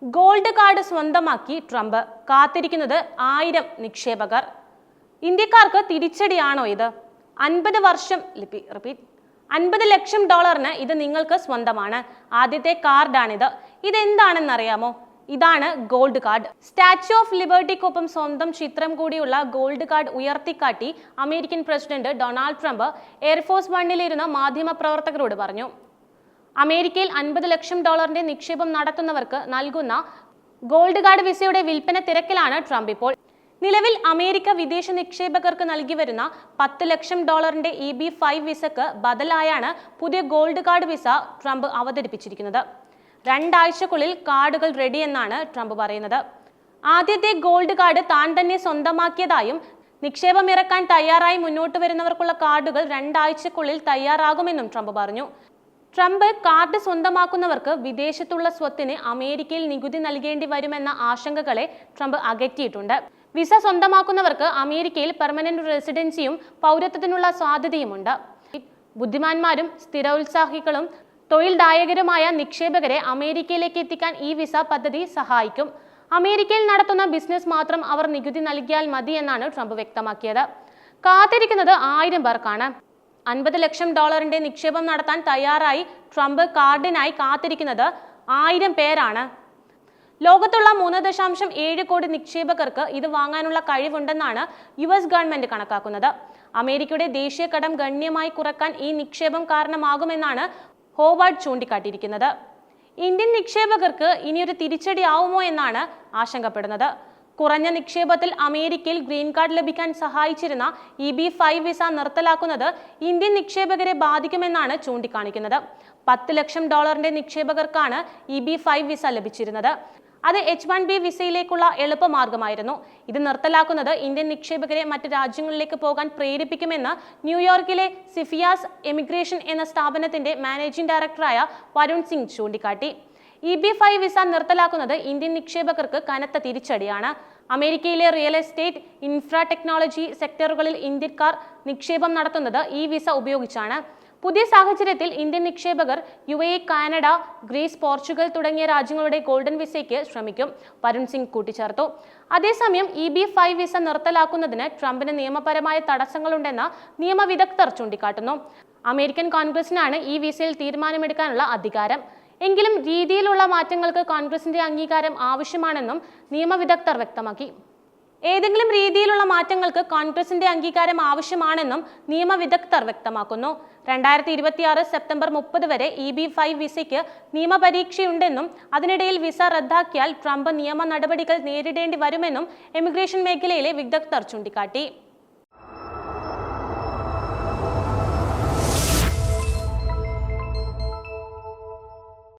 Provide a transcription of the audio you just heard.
Gold card സ്വന്തമാക്കി Trump. കാത്തിരിക്കുന്നത് 1000 നിക്ഷേപകർ. ഇന്ത്യക്കാർക്ക് തിരിച്ചടിയാണോ ഇത്? 50 വർഷം റിപ്പീറ്റ് 50 ലക്ഷം ഡോളറിന് ഇത് നിങ്ങൾക്ക് സ്വന്തമാണ്. ആദ്യത്തെ കാർഡാണിത്. ഇതെന്താണെന്നറിയാമോ? ഇതാണ് ഗോൾഡ് കാർഡ്. സ്റ്റാച്യു ഓഫ് ലിബർട്ടിക്കൊപ്പം സ്വന്തം ചിത്രം കൂടിയുള്ള ഗോൾഡ് കാർഡ് ഉയർത്തിക്കാട്ടി American president Donald Trump air force വണ്ണിലിരുന്ന മാധ്യമപ്രവർത്തകരോട് പറഞ്ഞു. അമേരിക്കയിൽ 50 ലക്ഷം ഡോളറിന്റെ നിക്ഷേപം നടത്തുന്നവർക്ക് നൽകുന്ന ഗോൾഡ് കാർഡ് വിസയുടെ വിൽപ്പന തിരക്കിലാണ് ട്രംപ് ഇപ്പോൾ. നിലവിൽ അമേരിക്ക വിദേശ നിക്ഷേപകർക്ക് നൽകി വരുന്ന 10 ലക്ഷം ഡോളറിന്റെ EB-5 വിസക്ക് ബദലായാണ് പുതിയ ഗോൾഡ് കാർഡ് വിസ ട്രംപ് അവതരിപ്പിച്ചിരിക്കുന്നത്. 2 ആഴ്ചക്കുള്ളിൽ കാർഡുകൾ റെഡി എന്നാണ് ട്രംപ് പറയുന്നത്. ആദ്യത്തെ ഗോൾഡ് കാർഡ് താൻ തന്നെ സ്വന്തമാക്കിയതായും നിക്ഷേപം ഇറക്കാൻ തയ്യാറായി മുന്നോട്ട് വരുന്നവർക്കുള്ള കാർഡുകൾ 2 ആഴ്ചക്കുള്ളിൽ തയ്യാറാകുമെന്നും ട്രംപ് പറഞ്ഞു. ട്രംപ് കാർഡ് സ്വന്തമാക്കുന്നവർക്ക് വിദേശത്തുള്ള സ്വത്തിന് അമേരിക്കയിൽ നികുതി നൽകേണ്ടി വരുമെന്ന ആശങ്കകളെ ട്രംപ് അകറ്റിയിട്ടുണ്ട്. വിസ സ്വന്തമാക്കുന്നവർക്ക് അമേരിക്കയിൽ പെർമനന്റ് റെസിഡൻസിയും പൗരത്വത്തിനുള്ള സാധ്യതയുമുണ്ട്. ബുദ്ധിമാന്മാരും സ്ഥിരോത്സാഹികളും തൊഴിൽദായകരുമായ നിക്ഷേപകരെ അമേരിക്കയിലേക്ക് എത്തിക്കാൻ ഈ വിസ പദ്ധതി സഹായിക്കും. അമേരിക്കയിൽ നടത്തുന്ന ബിസിനസ് മാത്രം അവർ നികുതി നൽകിയാൽ മതി എന്നാണ് ട്രംപ് വ്യക്തമാക്കിയത്. കാത്തിരിക്കുന്നത് 1000 പേർക്കാണ്. 50 ലക്ഷം ഡോളറിന്റെ നിക്ഷേപം നടത്താൻ തയ്യാറായി ട്രംപ് കാർഡിനായി കാത്തിരിക്കുന്നത് 1000 പേരാണ്. ലോകത്തുള്ള 3.7 കോടി നിക്ഷേപകർക്ക് ഇത് വാങ്ങാനുള്ള കഴിവുണ്ടെന്നാണ് US ഗവൺമെന്റ് കണക്കാക്കുന്നത്. അമേരിക്കയുടെ ദേശീയ കടം ഗണ്യമായി കുറക്കാൻ ഈ നിക്ഷേപം കാരണമാകുമെന്നാണ് ഹോവാർഡ് ചൂണ്ടിക്കാട്ടിയിരിക്കുന്നത്. ഇന്ത്യൻ നിക്ഷേപകർക്ക് ഇനിയൊരു തിരിച്ചടിയാവുമോ എന്നാണ് ആശങ്കപ്പെടുന്നത്. കുറഞ്ഞ നിക്ഷേപത്തിൽ അമേരിക്കയിൽ ഗ്രീൻ കാർഡ് ലഭിക്കാൻ സഹായിച്ചിരുന്ന EB-5 വിസ നിർത്തലാക്കുന്നത് ഇന്ത്യൻ നിക്ഷേപകരെ ബാധിക്കുമെന്നാണ് ചൂണ്ടിക്കാണിക്കുന്നത്. 10 ലക്ഷം ഡോളറിന്റെ നിക്ഷേപകർക്കാണ് EB-5 വിസ ലഭിച്ചിരുന്നത്. അത് H-1B വിസയിലേക്കുള്ള എളുപ്പമാർഗമായിരുന്നു. ഇത് നിർത്തലാക്കുന്നത് ഇന്ത്യൻ നിക്ഷേപകരെ മറ്റ് രാജ്യങ്ങളിലേക്ക് പോകാൻ പ്രേരിപ്പിക്കുമെന്ന് ന്യൂയോർക്കിലെ സിഫിയാസ് എമിഗ്രേഷൻ എന്ന സ്ഥാപനത്തിന്റെ മാനേജിംഗ് ഡയറക്ടറായ വരുൺ സിംഗ് ചൂണ്ടിക്കാട്ടി. EB-5 വിസ നിർത്തലാക്കുന്നത് ഇന്ത്യൻ നിക്ഷേപകർക്ക് കനത്ത തിരിച്ചടിയാണ്. അമേരിക്കയിലെ റിയൽ എസ്റ്റേറ്റ്, ടെക്നോളജി സെക്ടറുകളിൽ ഇന്ത്യക്കാർ നിക്ഷേപം നടത്തുന്നത് ഈ വിസ ഉപയോഗിച്ചാണ്. പുതിയ സാഹചര്യത്തിൽ ഇന്ത്യൻ നിക്ഷേപകർ UAE, കാനഡ, ഗ്രീസ്, പോർച്ചുഗൽ തുടങ്ങിയ രാജ്യങ്ങളുടെ ഗോൾഡൻ വിസയ്ക്ക് ശ്രമിക്കും, വരുൺ സിംഗ് കൂട്ടിച്ചേർത്തു. അതേസമയം EB-5 വിസ നിർത്തലാക്കുന്നതിന് ട്രംപിന് നിയമപരമായ തടസ്സങ്ങളുണ്ടെന്ന് നിയമവിദഗ്ധർ ചൂണ്ടിക്കാട്ടുന്നു. അമേരിക്കൻ കോൺഗ്രസിനാണ് ഈ വിസയിൽ തീരുമാനമെടുക്കാനുള്ള അധികാരം. എങ്കിലും രീതിയിലുള്ള മാറ്റങ്ങൾക്ക് കോൺഗ്രസിന്റെ അംഗീകാരം ആവശ്യമാണെന്നും നിയമവിദഗ്ധർ വ്യക്തമാക്കി. ഏതെങ്കിലും രീതിയിലുള്ള മാറ്റങ്ങൾക്ക് കോൺഗ്രസിന്റെ അംഗീകാരം ആവശ്യമാണെന്നും നിയമവിദഗ്ധർ വ്യക്തമാക്കുന്നു. 2026 സെപ്റ്റംബർ 30 വരെ EB-5 വിസയ്ക്ക് നിയമപരീക്ഷയുണ്ടെന്നും അതിനിടയിൽ വിസ റദ്ദാക്കിയാൽ ട്രംപ് നിയമ നടപടികൾ നേരിടേണ്ടി വരുമെന്നും എമിഗ്രേഷൻ മേഖലയിലെ വിദഗ്ധർ ചൂണ്ടിക്കാട്ടി.